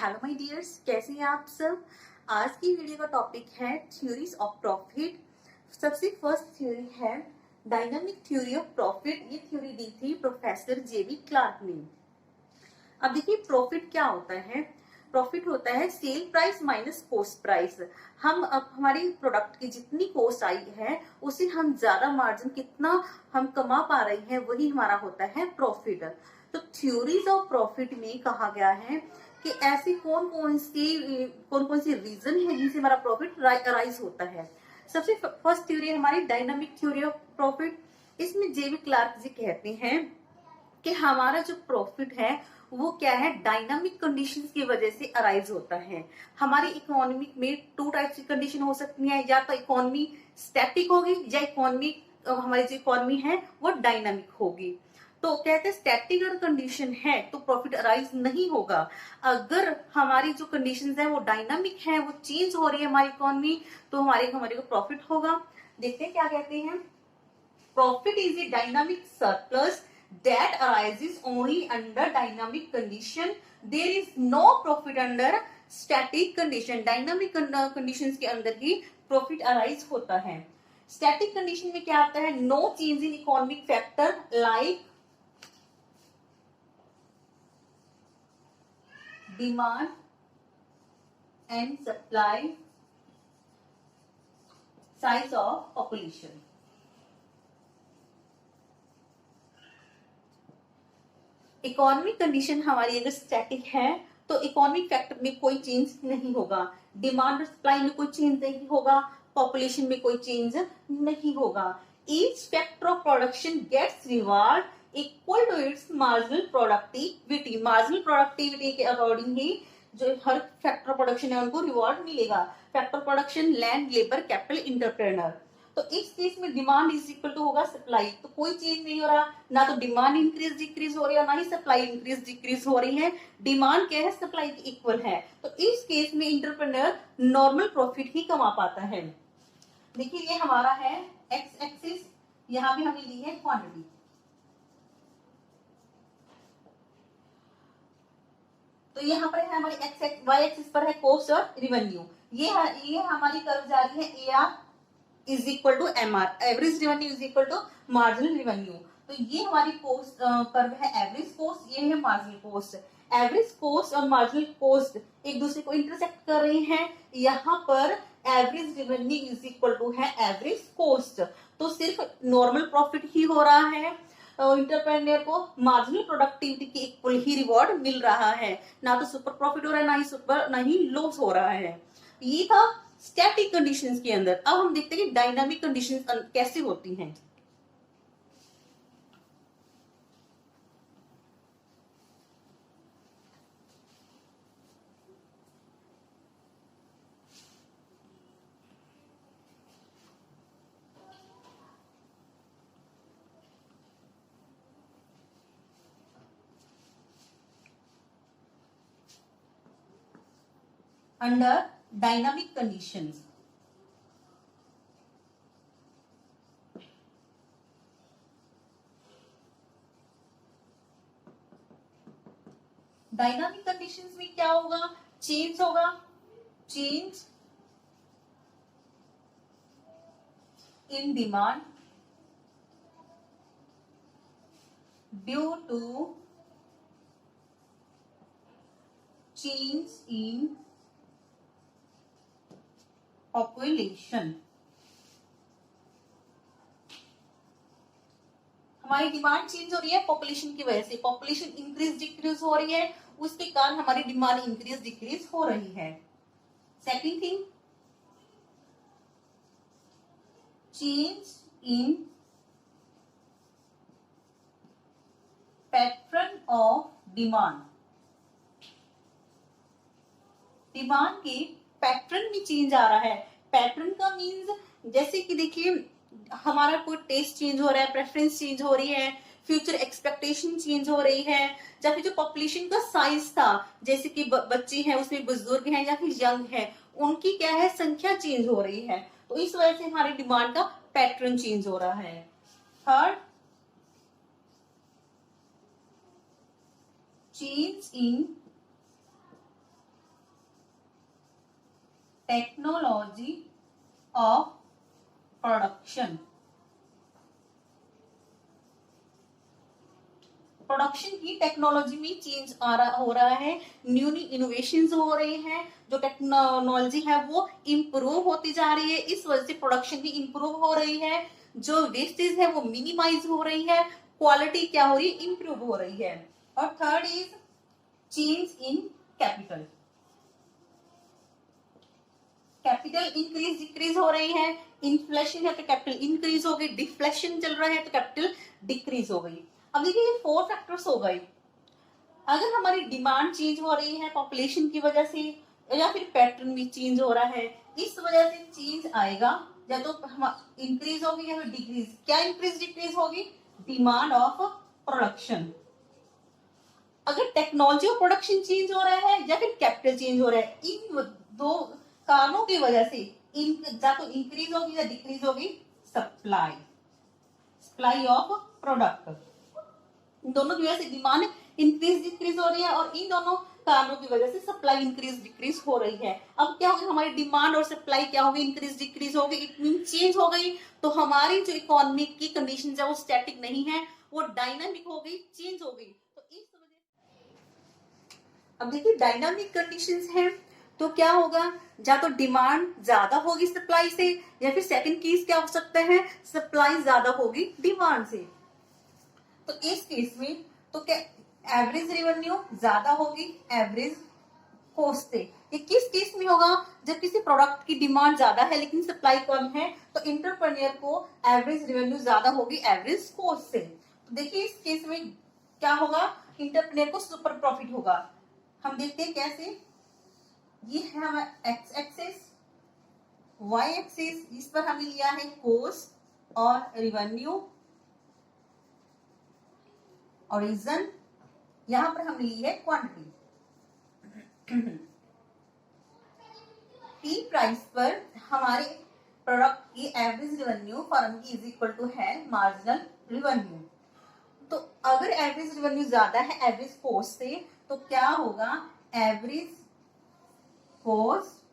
Hello my dears, कैसे हैं आप सब। आज की वीडियो का टॉपिक है थ्योरीज ऑफ प्रॉफिट। सबसे फर्स्ट थ्योरी है डायनामिक थ्योरी ऑफ प्रॉफिट। ये थ्योरी दी थी प्रोफेसर जेबी क्लार्क ने। अब देखिए प्रॉफिट क्या होता है। प्रॉफिट होता है sale price minus cost price. हम अब हमारी प्रोडक्ट की जितनी कॉस्ट आई है उससे हम ज्यादा मार्जिन कितना हम कमा पा रहे हैं वही हमारा होता है प्रॉफिट। तो थ्योरीज ऑफ प्रॉफिट में कहा गया है कि ऐसी कौन कौन सी रीजन है जिनसे हमारा प्रॉफिट राइज होता है। सबसे फर्स्ट थ्योरी है हमारी डायनामिक थ्योरी ऑफ प्रॉफिट। इसमें जेबी क्लार्क जी कहते हैं कि हमारा जो प्रॉफिट है वो क्या है, डायनामिक कंडीशंस की वजह से अराइज होता है। हमारी इकोनॉमी में टू टाइप्स की कंडीशन हो सकती है, या तो इकोनॉमी स्टैटिक होगी या इकोनॉमी हमारी जो इकोनॉमी है वो डायनामिक होगी। तो कहते हैं स्टैटिक अगर कंडीशन है तो प्रॉफिट अराइज नहीं होगा। अगर हमारी जो कंडीशन है वो डायनामिक है, वो चेंज हो रही है हमारी इकोनॉमी, तो हमारे को प्रॉफिट होगा। देखते हैं क्या कहते हैं। Profit is a dynamic surplus that arises only under dynamic condition. There is no profit under static condition. Dynamic conditions के अंदर ही profit arise होता है। Static condition में क्या आता है, no change in economic factor like demand and supply, size of population. Economic condition हमारी अगर स्टैटिक है तो इकोनॉमिक फैक्टर में कोई चेंज नहीं होगा, डिमांड और सप्लाई में कोई चेंज नहीं होगा, पॉपुलेशन में कोई चेंज नहीं होगा। Each factor of production gets reward equal to its marginal productivity. Marginal productivity के अकॉर्डिंग ही जो हर फैक्टर ऑफ प्रोडक्शन है उनको रिवार्ड मिलेगा। Factor production, land, labour, capital, entrepreneur. तो इस केस में डिमांड इज इक्वल टू होगा सप्लाई, तो कोई चेंज नहीं हो रहा, ना तो डिमांड इंक्रीज डिक्रीज हो रही है ना ही सप्लाई इंक्रीज डिक्रीज हो रही है। डिमांड क्या है, सप्लाई की इक्वल है। तो इस केस में इंटरप्रेन्योर नॉर्मल प्रॉफिट ही कमा पाता है। देखिए ये हमारा है एक्स एक्सिस, यहाँ पे हमने ली है क्वांटिटी। तो यहाँ पर है हमारी एक्स वाई एक्सिस पर है कॉस्ट और रेवेन्यू। ये हमारी कर्व जा रही है A R is equal to M R, average revenue is equal to marginal revenue. तो ये हमारी कॉस्ट कर्व है एवरेज कॉस्ट, ये है मार्जिनल कॉस्ट। एवरेज कॉस्ट और मार्जिनल कॉस्ट एक दूसरे को इंटरसेक्ट कर रही हैं। यहाँ पर average revenue is equal to है एवरेज कॉस्ट, तो सिर्फ नॉर्मल प्रॉफिट ही हो रहा है। इंटरप्रेन्योर को मार्जिनल प्रोडक्टिविटी की इक्वल ही रिवॉर्ड मिल रहा है, ना तो सुपर प्रॉफिट हो रहा है ना ही लॉस हो रहा है। ये था स्टैटिक कंडीशंस के अंदर। अब हम देखते हैं कि डायनामिक कंडीशंस कैसे होती हैं। Under dynamic conditions, dynamic conditions में क्या होगा, चेंज होगा, change in demand due to change in population. हमारी डिमांड चेंज हो रही है पॉपुलेशन की वजह से, पॉपुलेशन इंक्रीज डिक्रीज हो रही है, उसके कारण हमारी डिमांड इंक्रीज डिक्रीज हो रही है। Second thing, change in pattern of demand. Demand के पैटर्न में चेंज आ रहा है। पैटर्न का मीन्स जैसे कि देखिए हमारा कोई टेस्ट चेंज हो रहा है, प्रेफरेंस चेंज हो रही है, फ्यूचर एक्सपेक्टेशन चेंज हो रही है, या फिर जो पॉपुलेशन का साइज था, जैसे कि बच्चे हैं उसमें बुजुर्ग हैं या फिर यंग है, उनकी क्या है संख्या चेंज हो रही है, तो इस वजह से हमारी डिमांड का पैटर्न चेंज हो रहा है। Third, change in technology of production. Production की टेक्नोलॉजी में चेंज हो रहा है, न्यू न्यू इनोवेशंस हो रहे हैं, जो टेक्नोलॉजी है वो इम्प्रूव होती जा रही है, इस वजह से प्रोडक्शन भी इम्प्रूव हो रही है, जो वेस्टेज है वो मिनिमाइज हो रही है, क्वालिटी क्या हो रही है, इम्प्रूव हो रही है। और third is change in capital. Capital increase decrease हो रही है, इन्फ्लेशन है तो कैपिटल इंक्रीज हो गई, डिफ्लेशन चल रहा है तो कैपिटल डिक्रीज हो गई। अब देखिए ये 4 फैक्टर्स हो गए। अगर हमारी डिमांड चेंज हो रही है पॉपुलेशन की वजह से, या फिर पैटर्न भी चेंज हो रहा है, इस वजह से चेंज आएगा, या तो इंक्रीज होगी या फिर डिक्रीज। क्या इंक्रीज डिक्रीज होगी? Demand of production. अगर टेक्नोलॉजी ऑफ प्रोडक्शन चेंज हो रहा है या फिर कैपिटल चेंज हो रहा है, इन दो कारणों की वजह से या तो इंक्रीज होगी या डिक्रीज होगी सप्लाई, सप्लाई ऑफ प्रोडक्ट। दोनों की वजह से डिमांड इंक्रीज डिक्रीज हो रही है और इन दोनों कारणों की वजह से सप्लाई इंक्रीज डिक्रीज हो रही है। अब क्या होगी, हमारी डिमांड और सप्लाई क्या होगी, इंक्रीज डिक्रीज होगी, इट मीन चेंज हो गई। तो हमारी जो इकोनॉमी की कंडीशन है वो स्टैटिक नहीं है, वो डायनामिक हो गई, चेंज हो गई। तो इस वजह, अब देखिए डायनामिक कंडीशंस हैं तो क्या होगा, या तो डिमांड ज्यादा होगी सप्लाई से, या फिर सेकंड केस क्या हो सकता है, सप्लाई ज्यादा होगी डिमांड से। तो इस केस में तो क्या एवरेज रेवेन्यू ज्यादा होगी एवरेज कॉस्ट से। ये किस केस में होगा, जब किसी प्रोडक्ट की डिमांड ज्यादा है लेकिन सप्लाई कम है, तो इंटरप्रेन्योर को एवरेज रेवेन्यू ज्यादा होगी एवरेज कॉस्ट से। तो देखिए इस केस में क्या होगा, इंटरप्रेन्योर को सुपर प्रॉफिट होगा। हम देखते हैं कैसे। ये है हमारा एक्स एक्सिस, वाई एक्सिस, इस पर हमने लिया है कॉस्ट और रेवेन्यू, ओरिजिन, यहां पर हमने ली है क्वांटिटी। पी प्राइस पर हमारे प्रोडक्ट की एवरेज रेवेन्यू फर्म की इज इक्वल टू है मार्जिनल रेवेन्यू। तो अगर एवरेज रेवेन्यू ज्यादा है एवरेज कॉस्ट से, तो क्या होगा, एवरेज कॉस्ट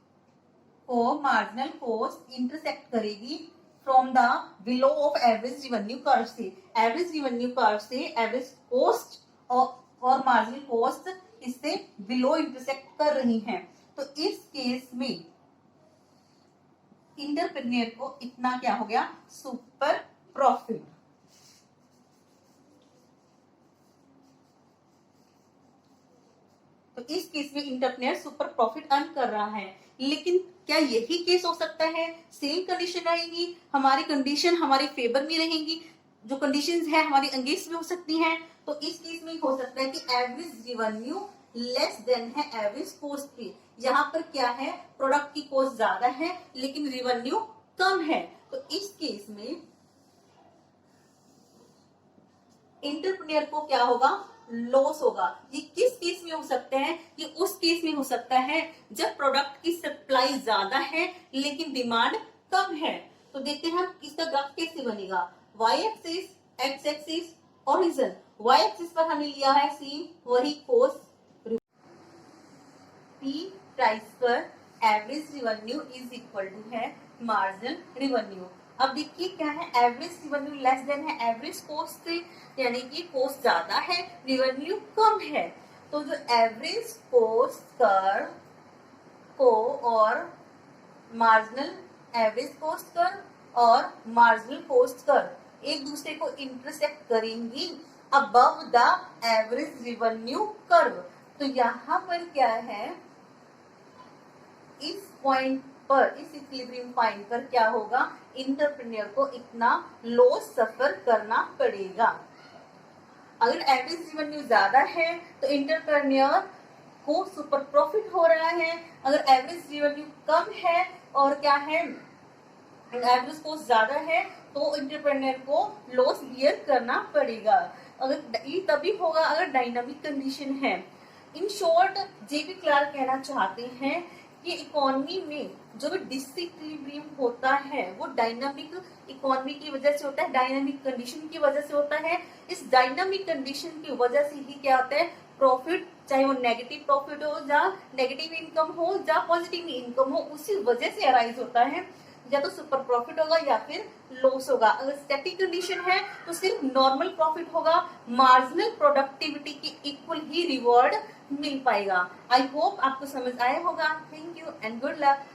को मार्जिनल कॉस्ट इंटरसेक्ट करेगी from the below of average revenue curve से। एवरेज रेवेन्यू कर्व से एवरेज कॉस्ट और मार्जिनल कॉस्ट इससे बिलो इंटरसेक्ट कर रही हैं। तो इस केस में इंटरप्रेन्योर को इतना क्या हो गया, सुपर प्रॉफिट। तो इस केस में इंटरप्रेन्योर सुपर प्रॉफिट अर्न कर रहा है। लेकिन क्या यही केस हो सकता है, सेम कंडीशन रहेगी, हमारी कंडीशन हमारे फेवर में रहेंगी, जो कंडीशंस है हमारी अगेंस्ट भी हो सकती हैं। तो इस केस में हो सकता है कि एवरेज रेवेन्यू लेस देन है एवरेज कॉस्ट के। यहाँ पर क्या है, प्रोडक्ट की कॉस्ट ज्यादा है लेकिन रेवेन्यू कम है। तो इस केस में इंटरप्रेन्योर को क्या होगा, लॉस होगा। ये किस केस में हो सकता है, ये उस केस में हो सकता है जब प्रोडक्ट की सप्लाई ज्यादा है लेकिन डिमांड कम है। तो देखते हैं हम इसका ग्राफ कैसे बनेगा। Y axis, X axis, origin. Y axis पर हमने लिया है सेम वही कॉस्ट, पी प्राइस पर average revenue is equal to है मार्जिनल रेवेन्यू। अब देखिए क्या है, एवरेज रेवेन्यू लेस देन है एवरेज कॉस्ट से, यानी कि कॉस्ट ज्यादा है रेवेन्यू कम है। तो जो एवरेज कॉस्ट कर्व को और मार्जिनल एवरेज कॉस्ट कर्व और मार्जिनल कॉस्ट कर्व एक दूसरे को इंटरसेक्ट करेंगी above the average revenue curve. तो यहाँ पर क्या है, इस पॉइंट पर, इस इक्विलिब्रियम पॉइंट पर क्या होगा, इंटरप्रेन्योर को इतना लॉस सफर करना पड़ेगा। अगर एवरेज रेवेन्यू ज्यादा है तो इंटरप्रेन्योर को सुपर प्रॉफिट हो रहा है। अगर एवरेज रेवेन्यू कम है और क्या है, एवरेज कॉस्ट ज्यादा है, तो इंटरप्रेन्योर को लॉस बियर करना पड़ेगा। अगर ये तभी होगा अगर डायनामिक कंडीशन है। इन शॉर्ट जेपी क्लार्क कहना चाहते हैं ये इकोनॉमी में जो भी डिसइक्विलिब्रियम होता है वो डायनामिक इकोनॉमी की वजह से होता है, डायनामिक कंडीशन की वजह से होता है। इस डायनामिक कंडीशन की वजह से ही क्या होता है, प्रॉफिट, चाहे वो नेगेटिव प्रॉफिट हो या नेगेटिव इनकम हो या पॉजिटिव इनकम हो, उसी वजह से अराइज होता है। या तो सुपर प्रॉफिट होगा या फिर लॉस होगा। अगर स्टैटिक कंडीशन है तो सिर्फ नॉर्मल प्रॉफिट होगा, मार्जिनल प्रोडक्टिविटी की इक्वल ही रिवॉर्ड मिल पाएगा। आई होप आपको समझ आया होगा। Thank you and good luck.